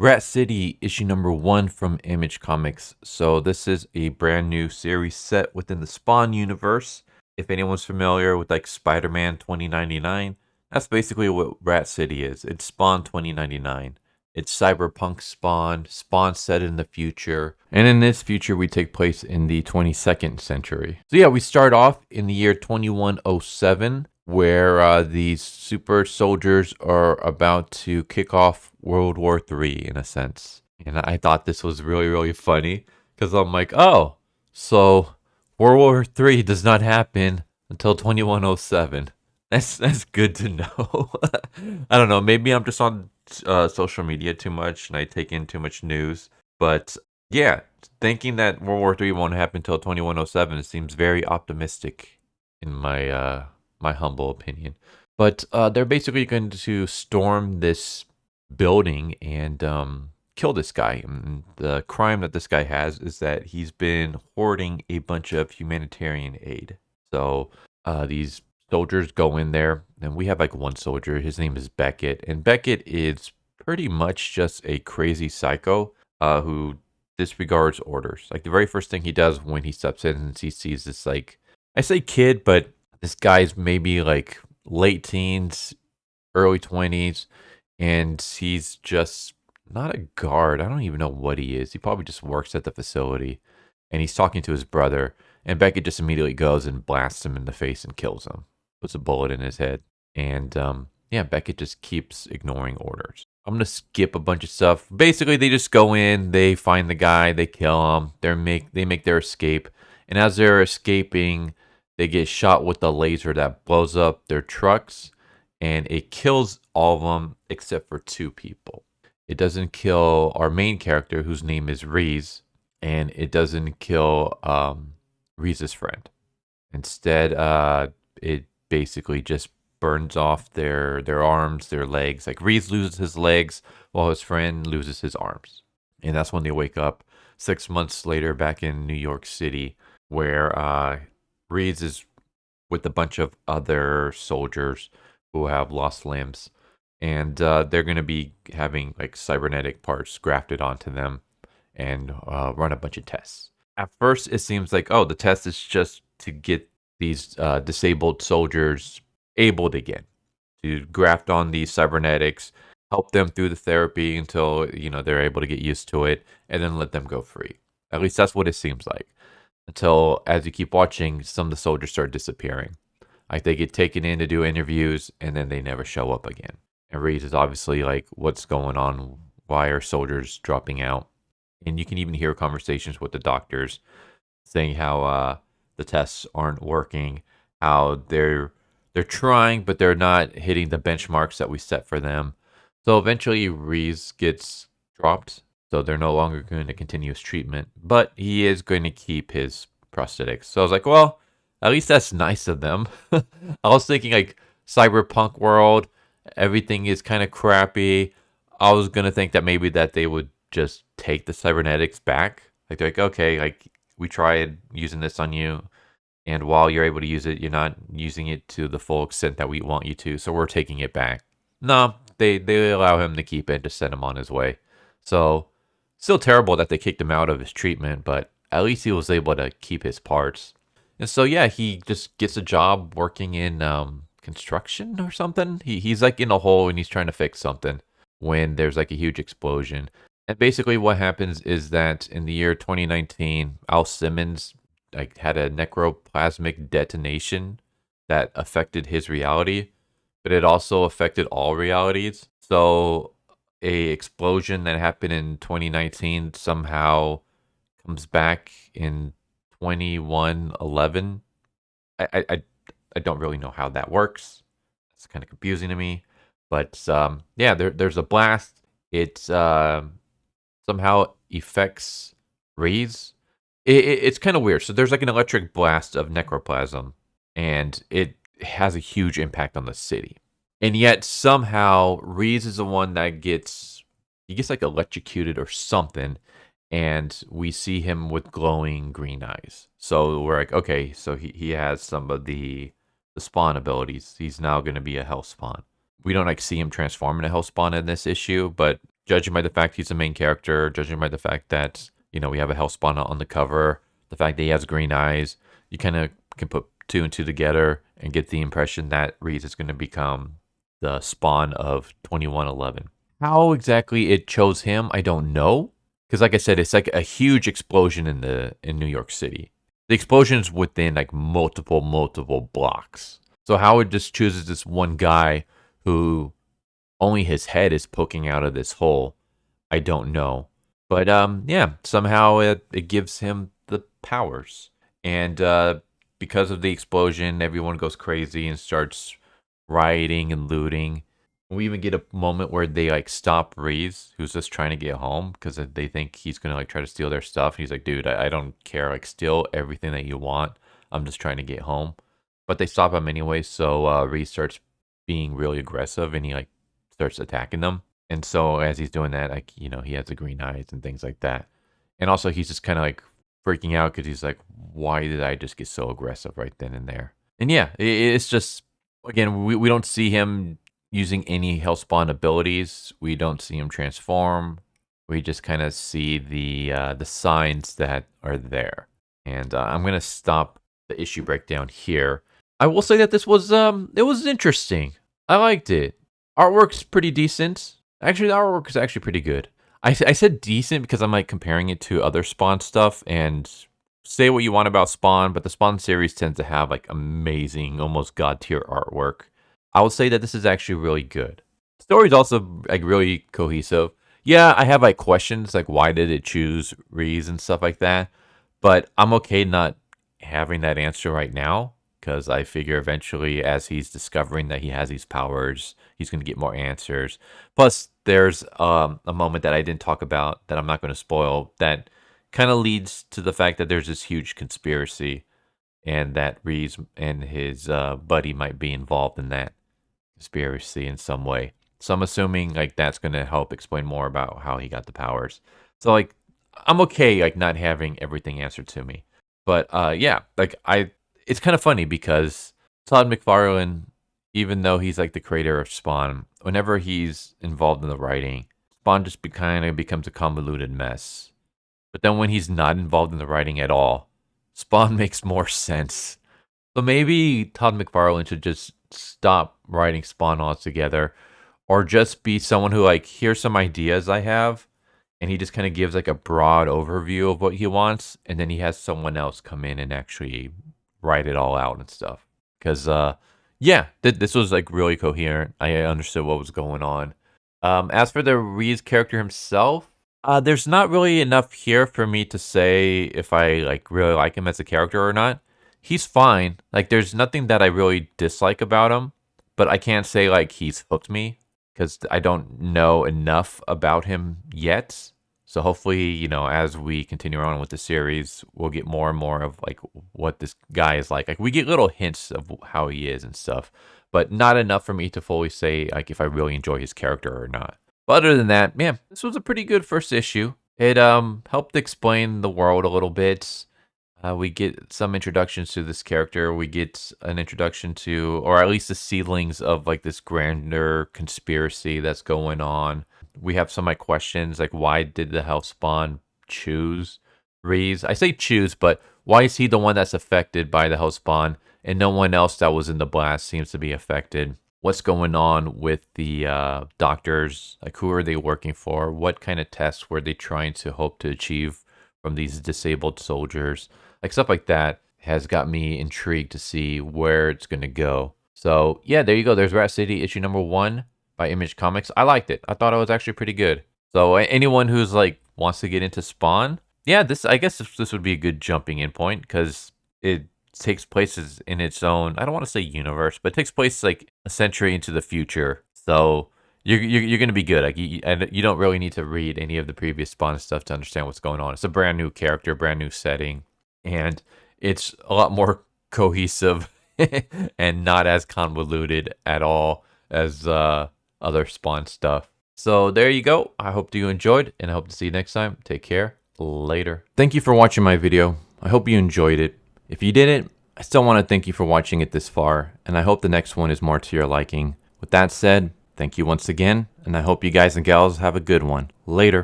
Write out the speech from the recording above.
Rat City, issue number 1 from Image Comics. So this is a brand new series set within the Spawn universe. If anyone's familiar with like Spider-Man 2099, that's basically what Rat City is. It's Spawn 2099. It's cyberpunk Spawn, Spawn set in the future. And in this future, we take place in the 22nd century. So yeah, we start off in the year 2107, where these super soldiers are about to kick off World War III in a sense. And I thought this was really, really funny because I'm like, oh, so World War III does not happen until 2107. That's good to know. I don't know. Maybe I'm just on social media too much and I take in too much news. But yeah, thinking that World War III won't happen until 2107 seems very optimistic in my humble opinion. But they're basically going to storm this building and kill this guy. And the crime that this guy has is that he's been hoarding a bunch of humanitarian aid. So these soldiers go in there, and we have like one soldier. His name is Beckett, and Beckett is pretty much just a crazy psycho who disregards orders. Like the very first thing he does when he steps in and he sees this, like, I say kid, but this guy's maybe like late teens, early 20s, and he's just not a guard. I don't even know what he is. He probably just works at the facility, and he's talking to his brother, and Beckett just immediately goes and blasts him in the face and kills him. Puts a bullet in his head. And yeah, Beckett just keeps ignoring orders. I'm gonna skip a bunch of stuff. Basically, they just go in, they find the guy, they kill him, they make their escape, and as they're escaping, they get shot with a laser that blows up their trucks, and it kills all of them except for 2 people. It doesn't kill our main character, whose name is Reese, and it doesn't kill Reese's friend. Instead, it basically just burns off their arms, their legs. Like Reese loses his legs while his friend loses his arms. And that's when they wake up 6 months later back in New York City, where Reese is with a bunch of other soldiers who have lost limbs. And they're going to be having like cybernetic parts grafted onto them and run a bunch of tests. At first, it seems like, oh, the test is just to get these disabled soldiers able again, to graft on these cybernetics, help them through the therapy until they're able to get used to it, and then let them go free. At least that's what it seems like. Until, as you keep watching, some of the soldiers start disappearing. Like they get taken in to do interviews, and then they never show up again. And Reese is obviously like, what's going on? Why are soldiers dropping out? And you can even hear conversations with the doctors saying how the tests aren't working, how they're trying, but they're not hitting the benchmarks that we set for them. So eventually Reese gets dropped, so they're no longer going to continue his treatment, but he is going to keep his prosthetics. So I was like, well, at least that's nice of them. I was thinking like cyberpunk world, everything is kind of crappy. I was going to think that maybe that they would just take the cybernetics back. Like they're like, okay, like we tried using this on you, and while you're able to use it, you're not using it to the full extent that we want you to, so we're taking it back. No, they allow him to keep it, to send him on his way. So, still terrible that they kicked him out of his treatment, but at least he was able to keep his parts. And so, yeah, he just gets a job working in construction or something. He's like in a hole and he's trying to fix something when there's like a huge explosion. And basically what happens is that in the year 2019, Simmons like had a necroplasmic detonation that affected his reality, but it also affected all realities. So a explosion that happened in 2019 somehow comes back in 2111. I don't really know how that works. It's kind of confusing to me. But yeah, there's a blast. It somehow affects Reese. It's kind of weird. So there's like an electric blast of necroplasm, and it has a huge impact on the city. And yet somehow Reese is the one that gets like electrocuted or something, and we see him with glowing green eyes. So we're like, okay, so he has some of the spawn abilities. He's now going to be a Hellspawn. We don't like see him transform into Hellspawn in this issue, but judging by the fact he's the main character, judging by the fact that, we have a Hellspawn on the cover, the fact that he has green eyes, you kind of can put two and two together and get the impression that Reese is going to become the Spawn of 2111. How exactly it chose him, I don't know. Because like I said, it's like a huge explosion in New York City. The explosion's within like multiple blocks. So how it just chooses this one guy who only his head is poking out of this hole, I don't know. But yeah, somehow it gives him the powers. And because of the explosion, everyone goes crazy and starts rioting and looting. We even get a moment where they like stop Reese, who's just trying to get home because they think he's gonna like try to steal their stuff. He's like, dude, I don't care. Like, steal everything that you want. I'm just trying to get home. But they stop him anyway. So Reese starts being really aggressive and he like starts attacking them. And so as he's doing that, like, he has the green eyes and things like that. And also he's just kind of like freaking out because he's like, why did I just get so aggressive right then and there? And yeah, it's just, again, we don't see him using any Hellspawn abilities. We don't see him transform. We just kind of see the signs that are there. And I'm gonna stop the issue breakdown here. I will say that this was it was interesting. I liked it. Artwork's pretty decent. Actually, the artwork is actually pretty good. I said decent because I'm like comparing it to other Spawn stuff, and say what you want about Spawn, but the Spawn series tends to have like amazing, almost god tier artwork. I would say that this is actually really good. The story's also like really cohesive. Yeah, I have like questions like why did it choose Reese and stuff like that, but I'm okay not having that answer right now because I figure eventually as he's discovering that he has these powers, he's going to get more answers. Plus, there's a moment that I didn't talk about that I'm not going to spoil that kind of leads to the fact that there's this huge conspiracy and that Reese and his buddy might be involved in that conspiracy in some way. So I'm assuming like that's going to help explain more about how he got the powers. So like I'm okay like not having everything answered to me. But yeah, like it's kind of funny because Todd McFarlane, even though he's like the creator of Spawn, whenever he's involved in the writing, Spawn just kind of becomes a convoluted mess. But then when he's not involved in the writing at all, Spawn makes more sense. So maybe Todd McFarlane should just stop writing Spawn altogether, or just be someone who like, here's some ideas I have, and he just kind of gives like a broad overview of what he wants, and then he has someone else come in and actually write it all out and stuff. Because yeah, this was like really coherent. I understood what was going on. As for the Reese character himself, there's not really enough here for me to say if I like really like him as a character or not. He's fine. Like, there's nothing that I really dislike about him, but I can't say like he's hooked me because I don't know enough about him yet. So hopefully, as we continue on with the series, we'll get more and more of like what this guy is like. Like, we get little hints of how he is and stuff, but not enough for me to fully say like if I really enjoy his character or not. But other than that, man, this was a pretty good first issue. It helped explain the world a little bit. We get some introductions to this character. We get an introduction to, or at least the seedlings of like this grander conspiracy that's going on. We have some like questions like why did the Hellspawn choose Reese? I say choose, but why is he the one that's affected by the Hellspawn and no one else that was in the blast seems to be affected? What's going on with the doctors? Like, who are they working for? What kind of tests were they trying to hope to achieve from these disabled soldiers? Like, stuff like that has got me intrigued to see where it's going to go. So, yeah, there you go. There's Rat City issue number 1 by Image Comics. I liked it. I thought it was actually pretty good. So, anyone who's like wants to get into Spawn, yeah, I guess this would be a good jumping in point because it takes places in its own, I don't want to say universe, but it takes place like a century into the future. So, you're going to be good. Like, you don't really need to read any of the previous Spawn stuff to understand what's going on. It's a brand new character, brand new setting. And it's a lot more cohesive and not as convoluted at all as other Spawn stuff. So there you go. I hope you enjoyed, and I hope to see you next time. Take care. Later. Thank you for watching my video. I hope you enjoyed it. If you didn't, I still want to thank you for watching it this far, and I hope the next one is more to your liking. With that said, thank you once again, And I hope you guys and gals have a good one. Later.